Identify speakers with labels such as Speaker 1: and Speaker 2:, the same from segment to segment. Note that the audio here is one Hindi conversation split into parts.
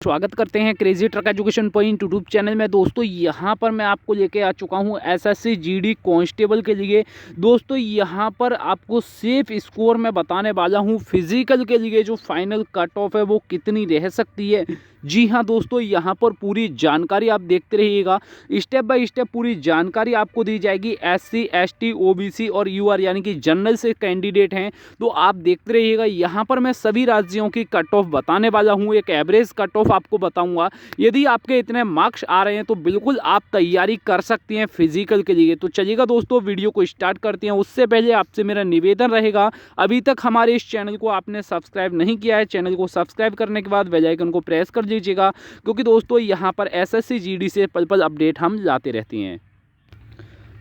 Speaker 1: स्वागत करते हैं crazy truck education point YouTube channel में। दोस्तों यहाँ पर मैं आपको लेके आ चुका हूँ एसएससी जीडी कांस्टेबल के लिए। दोस्तों यहाँ पर आपको सेफ स्कोर मैं बताने वाला हूँ। फिजिकल के लिए जो फाइनल कट ऑफ है वो कितनी रह सकती है। जी हाँ दोस्तों, यहाँ पर पूरी जानकारी आप देखते रहिएगा। स्टेप बाय स्टेप पूरी जानकारी आपको दी जाएगी। एससी, एसटी, ओबीसी और यूआर यानी कि जनरल से कैंडिडेट हैं तो आप देखते रहिएगा। यहाँ पर मैं सभी राज्यों की कट ऑफ बताने वाला हूँ, एक एवरेज कट ऑफ आपको बताऊंगा। यदि आपके इतने मार्क्स आ रहे हैं तो बिल्कुल आप तैयारी कर सकती हैं फिजिकल के लिए। तो चलिएगा दोस्तों, वीडियो को स्टार्ट करते हैं। उससे पहले आपसे मेरा निवेदन रहेगा, अभी तक हमारे इस चैनल को आपने सब्सक्राइब नहीं किया है, चैनल को सब्सक्राइब करने के बाद बेल आइकन को प्रेस कर लीजिएगा, क्योंकि दोस्तों यहाँ पर एसएससी जीडी से पल पल अपडेट हम लाते रहते हैं।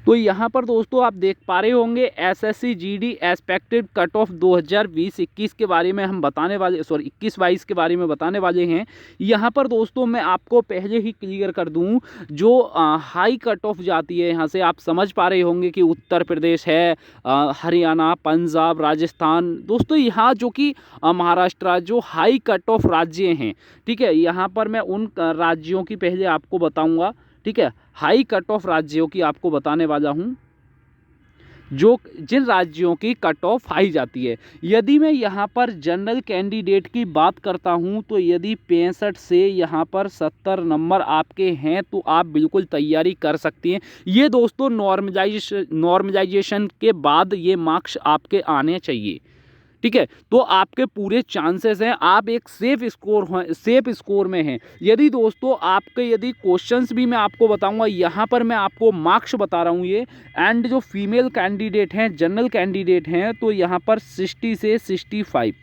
Speaker 1: तो यहाँ पर दोस्तों आप देख पा रहे होंगे SSC GD expected cut off 2020-21 के बारे में हम बताने वाले 21-22 के बारे में बताने वाले हैं। यहाँ पर दोस्तों मैं आपको पहले ही क्लियर कर दूँ, जो हाई कट ऑफ जाती है यहाँ से आप समझ पा रहे होंगे कि उत्तर प्रदेश है, हरियाणा, पंजाब, राजस्थान। दोस्तों यहाँ जो कि महाराष्ट्र जो हाई कट ऑफ राज्य हैं, ठीक है, यहाँ पर मैं उन राज्यों की पहले आपको बताऊँगा। ठीक है, हाई कट ऑफ राज्यों की आपको बताने वाला हूं, जो जिन राज्यों की कट ऑफ हाई जाती है। यदि मैं यहां पर जनरल कैंडिडेट की बात करता हूं तो यदि 65 से यहां पर 70 नंबर आपके हैं तो आप बिल्कुल तैयारी कर सकती हैं। ये दोस्तों नॉर्मलाइजेशन के बाद ये मार्क्स आपके आने चाहिए। ठीक है, तो आपके पूरे चांसेस हैं, आप एक सेफ स्कोर में हैं। यदि दोस्तों आपके यदि क्वेश्चंस भी मैं आपको बताऊंगा, यहाँ पर मैं आपको मार्क्स बता रहा हूँ ये। एंड जो फीमेल कैंडिडेट हैं, जनरल कैंडिडेट हैं, तो यहाँ पर 60 से 65।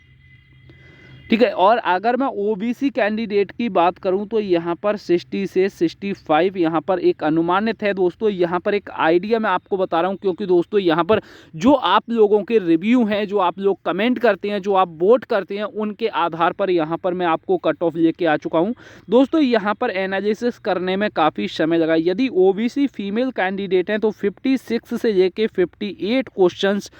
Speaker 1: ठीक है, और अगर मैं ओबीसी कैंडिडेट की बात करूं तो यहाँ पर 60 से 65 यहाँ पर एक अनुमानित है। दोस्तों यहाँ पर एक आइडिया मैं आपको बता रहा हूं, क्योंकि दोस्तों यहाँ पर जो आप लोगों के रिव्यू हैं, जो आप लोग कमेंट करते हैं, जो आप वोट करते हैं, उनके आधार पर यहाँ पर मैं आपको कट ऑफ लेके आ चुका हूँ। दोस्तों यहाँ पर एनालिसिस करने में काफ़ी समय लगा। यदि ओबीसी फीमेल कैंडिडेट हैं तो 56 से लेके 58 क्वेश्चंस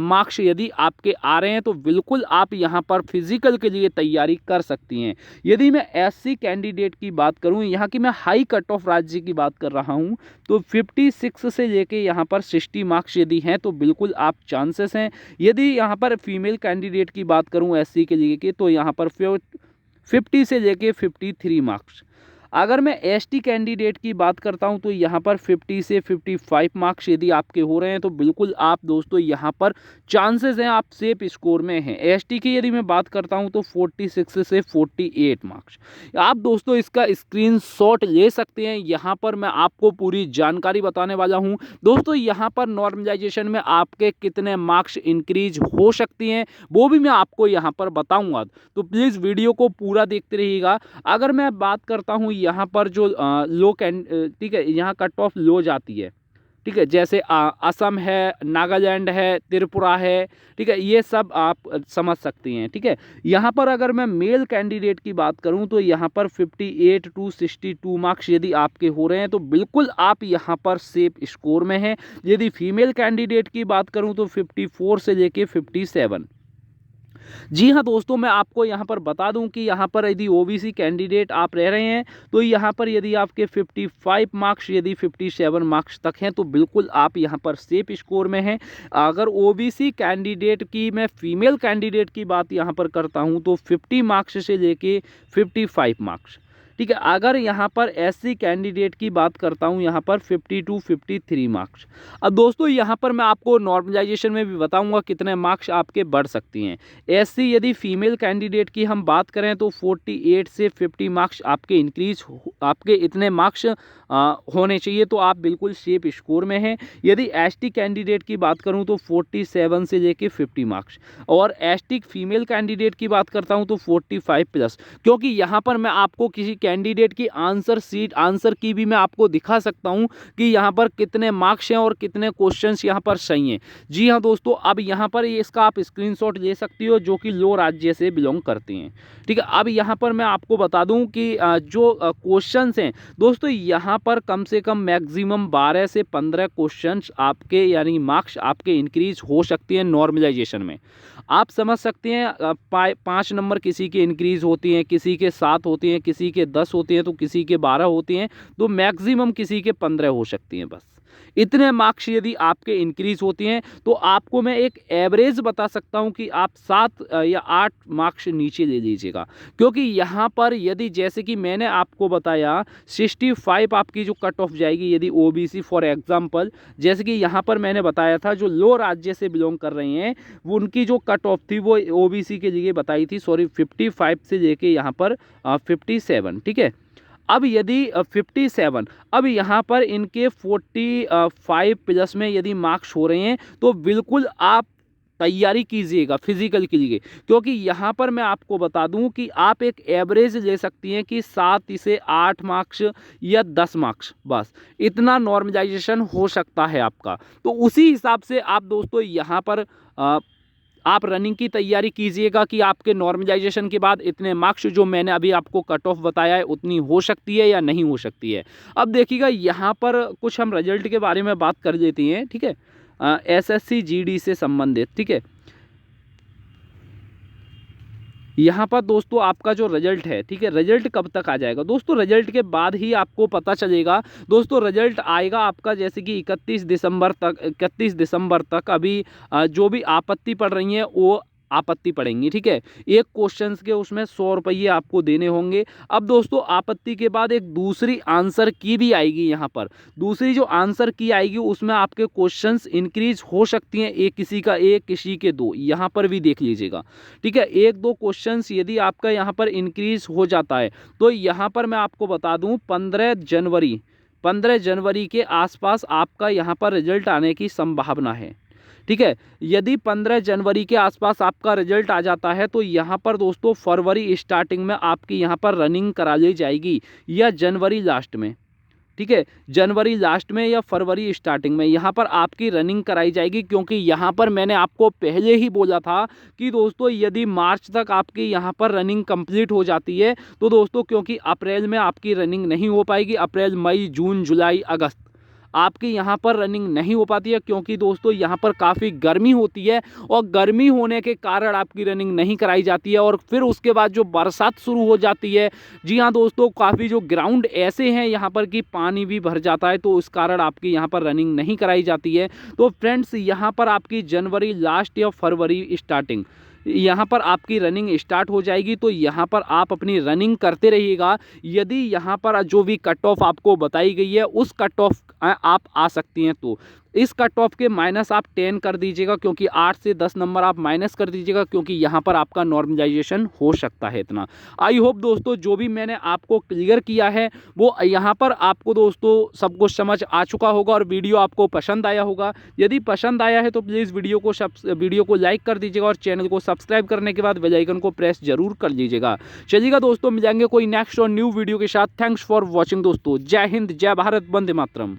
Speaker 1: मार्क्स यदि आपके आ रहे हैं तो बिल्कुल आप यहाँ पर फिजिकल के लिए तैयारी कर सकती हैं। यदि मैं एससी कैंडिडेट की बात करूं, यहाँ की मैं हाई कट ऑफ राज्य की बात कर रहा हूं, तो 56 से लेके यहाँ पर 60 मार्क्स यदि हैं तो बिल्कुल आप चांसेस हैं। यदि यहाँ पर फीमेल कैंडिडेट की बात करूं एससी के लिए के, तो यहाँ पर 50 से लेके 53 मार्क्स। अगर मैं एसटी कैंडिडेट की बात करता हूं तो यहाँ पर 50 से 55 मार्क्स यदि आपके हो रहे हैं तो बिल्कुल आप दोस्तों यहाँ पर चांसेस हैं, आप सेफ स्कोर में हैं। एसटी की यदि मैं बात करता हूं तो 46 से 48 मार्क्स। आप दोस्तों इसका स्क्रीनशॉट ले सकते हैं। यहाँ पर मैं आपको पूरी जानकारी बताने वाला हूँ। दोस्तों यहाँ पर नॉर्मलाइजेशन में आपके कितने मार्क्स इंक्रीज हो सकती हैं वो भी मैं आपको यहाँ पर बताऊँगा, तो प्लीज़ वीडियो को पूरा देखते रहिएगा। अगर मैं बात करता हूँ यहाँ पर जो लो ठीक है, यहाँ कट ऑफ लो जाती है। ठीक है, जैसे असम है, नागालैंड है, त्रिपुरा है, ठीक है, ये सब आप समझ सकती हैं। ठीक है, यहाँ पर अगर मैं मेल कैंडिडेट की बात करूँ तो यहाँ पर 58 टू 62 मार्क्स यदि आपके हो रहे हैं तो बिल्कुल आप यहाँ पर सेफ स्कोर में हैं। यदि फीमेल कैंडिडेट की बात करूँ तो 54 से लेके 57। जी हाँ दोस्तों, मैं आपको यहाँ पर बता दूं कि यहाँ पर यदि ओबीसी कैंडिडेट आप रह रहे हैं तो यहाँ पर यदि आपके 55 मार्क्स यदि 57 मार्क्स तक हैं तो बिल्कुल आप यहाँ पर सेफ स्कोर में हैं। अगर ओबीसी कैंडिडेट की मैं फीमेल कैंडिडेट की बात यहाँ पर करता हूँ तो 50 मार्क्स से लेके 55 मार्क्स। ठीक है, अगर यहाँ पर एससी कैंडिडेट की बात करता हूँ यहाँ पर 50 टू 53 मार्क्स। अब दोस्तों यहाँ पर मैं आपको नॉर्मलाइजेशन में भी बताऊँगा कितने मार्क्स आपके बढ़ सकती हैं। एससी यदि फीमेल कैंडिडेट की हम बात करें तो 48 से 50 मार्क्स आपके इंक्रीज आपके इतने मार्क्स होने चाहिए, तो आप बिल्कुल सेफ स्कोर में हैं। यदि एसटी कैंडिडेट की बात करूं तो 47 से लेके 50 मार्क्स, और एसटी फीमेल कैंडिडेट की बात करता हूं तो 45 प्लस, क्योंकि यहां पर मैं आपको किसी कैंडिडेट की आंसर की भी मैं आपको दिखा सकता हूं कि यहाँ पर कितने मार्क्स हैं और कितने क्वेश्चंस यहाँ पर सही हैं। जी हाँ दोस्तों, अब यहाँ पर इसका आप स्क्रीनशॉट ले सकती हो जो कि लो राज्य से बिलोंग करती हैं। ठीक है, अब यहाँ पर मैं आपको बता दूं कि जो क्वेश्चंस हैं दोस्तों, यहाँ पर कम से कम मैक्सिमम 12 से 15 क्वेश्चंस आपके यानी मार्क्स आपके इंक्रीज हो सकती हैं नॉर्मलाइजेशन में। आप समझ सकते हैं 5 नंबर किसी के इंक्रीज होती हैं, किसी के 7 होती हैं, किसी के 10 होती हैं, तो किसी के 12 होती हैं, तो मैक्सिमम किसी के 15 हो सकती हैं। बस इतने मार्क्स यदि आपके इंक्रीज होती हैं तो आपको मैं एक एवरेज बता सकता हूं कि आप 7 या 8 मार्क्स नीचे ले लीजिएगा। क्योंकि यहाँ पर यदि जैसे कि मैंने आपको बताया 65 आपकी जो कट ऑफ जाएगी यदि ओबीसी फॉर एग्जांपल, जैसे कि यहाँ पर मैंने बताया था जो लो राज्य से बिलोंग कर रहे हैं वो उनकी जो कट ऑफ थी वो ओबीसी के लिए बताई थी, सॉरी 55 से लेके यहाँ पर 57। ठीक है, अब यदि 57, अब यहाँ पर इनके 45 प्लस में यदि मार्क्स हो रहे हैं तो बिल्कुल आप तैयारी कीजिएगा फिजिकल के लिए। क्योंकि यहाँ पर मैं आपको बता दूं कि आप एक एवरेज ले सकती हैं कि 7 से 8 मार्क्स या 10 मार्क्स, बस इतना नॉर्मलाइजेशन हो सकता है आपका। तो उसी हिसाब से आप दोस्तों यहाँ पर आप रनिंग की तैयारी कीजिएगा कि आपके नॉर्मलाइजेशन के बाद इतने मार्क्स जो मैंने अभी आपको कट ऑफ बताया है उतनी हो सकती है या नहीं हो सकती है। अब देखिएगा यहाँ पर कुछ हम रिजल्ट के बारे में बात कर लेते हैं। ठीक है, एसएससी जीडी से संबंधित। ठीक है, यहाँ पर दोस्तों आपका जो रिजल्ट है, ठीक है, रिजल्ट कब तक आ जाएगा दोस्तों, रिजल्ट के बाद ही आपको पता चलेगा दोस्तों। रिजल्ट आएगा आपका जैसे कि 31 दिसंबर तक अभी जो भी आपत्ति पड़ रही है वो आपत्ति पड़ेंगी। ठीक है, एक क्वेश्चन के उसमें 100 रुपये आपको देने होंगे। अब दोस्तों आपत्ति के बाद एक दूसरी आंसर की भी आएगी। यहाँ पर दूसरी जो आंसर की आएगी उसमें आपके क्वेश्चंस इंक्रीज हो सकती हैं, एक किसी का एक किसी के 2, यहाँ पर भी देख लीजिएगा। ठीक है, 1-2 क्वेश्चंस यदि आपका यहाँ पर इंक्रीज हो जाता है तो यहाँ पर मैं आपको बता दूँ 15 जनवरी के आसपास आपका यहाँ पर रिजल्ट आने की संभावना है। ठीक है, यदि 15 जनवरी के आसपास आपका रिजल्ट आ जाता है तो यहाँ पर दोस्तों फरवरी स्टार्टिंग में आपकी यहाँ पर रनिंग करा ली जाएगी या जनवरी लास्ट में। ठीक है, जनवरी लास्ट में या फरवरी स्टार्टिंग में यहाँ पर आपकी रनिंग कराई जाएगी। क्योंकि यहाँ पर मैंने आपको पहले ही बोला था कि दोस्तों यदि मार्च तक आपकी यहाँ पर रनिंग कंप्लीट हो जाती है तो दोस्तों क्योंकि अप्रैल में आपकी रनिंग नहीं हो पाएगी, अप्रैल मई जून जुलाई अगस्त आपकी यहाँ पर रनिंग नहीं हो पाती है। क्योंकि दोस्तों यहाँ पर काफ़ी गर्मी होती है और गर्मी होने के कारण आपकी रनिंग नहीं कराई जाती है। और फिर उसके बाद जो बरसात शुरू हो जाती है, जी हाँ दोस्तों, काफ़ी जो ग्राउंड ऐसे हैं यहाँ पर कि पानी भी भर जाता है, तो इस कारण आपकी यहाँ पर रनिंग नहीं कराई जाती है। तो फ्रेंड्स यहाँ पर आपकी जनवरी लास्ट या फरवरी स्टार्टिंग यहाँ पर आपकी रनिंग स्टार्ट हो जाएगी। तो यहाँ पर आप अपनी रनिंग करते रहिएगा। यदि यहाँ पर जो भी कट ऑफ आपको बताई गई है उस कट ऑफ आप आ सकती हैं तो इस कट ऑफ के माइनस आप 10 कर दीजिएगा, क्योंकि 8 से 10 नंबर आप माइनस कर दीजिएगा, क्योंकि यहाँ पर आपका नॉर्मलाइजेशन हो सकता है इतना। आई होप दोस्तों जो भी मैंने आपको क्लियर किया है वो यहाँ पर आपको दोस्तों सब कुछ समझ आ चुका होगा और वीडियो आपको पसंद आया होगा। यदि पसंद आया है तो प्लीज़ वीडियो को लाइक कर दीजिएगा और चैनल को सब्सक्राइब करने के बाद बेल आइकन को प्रेस जरूर कर लीजिएगा। चलिएगा दोस्तों, मिलेंगे कोई नेक्स्ट और न्यू वीडियो के साथ। थैंक्स फॉर वॉचिंग दोस्तों। जय हिंद, जय भारत, वंदे मातरम।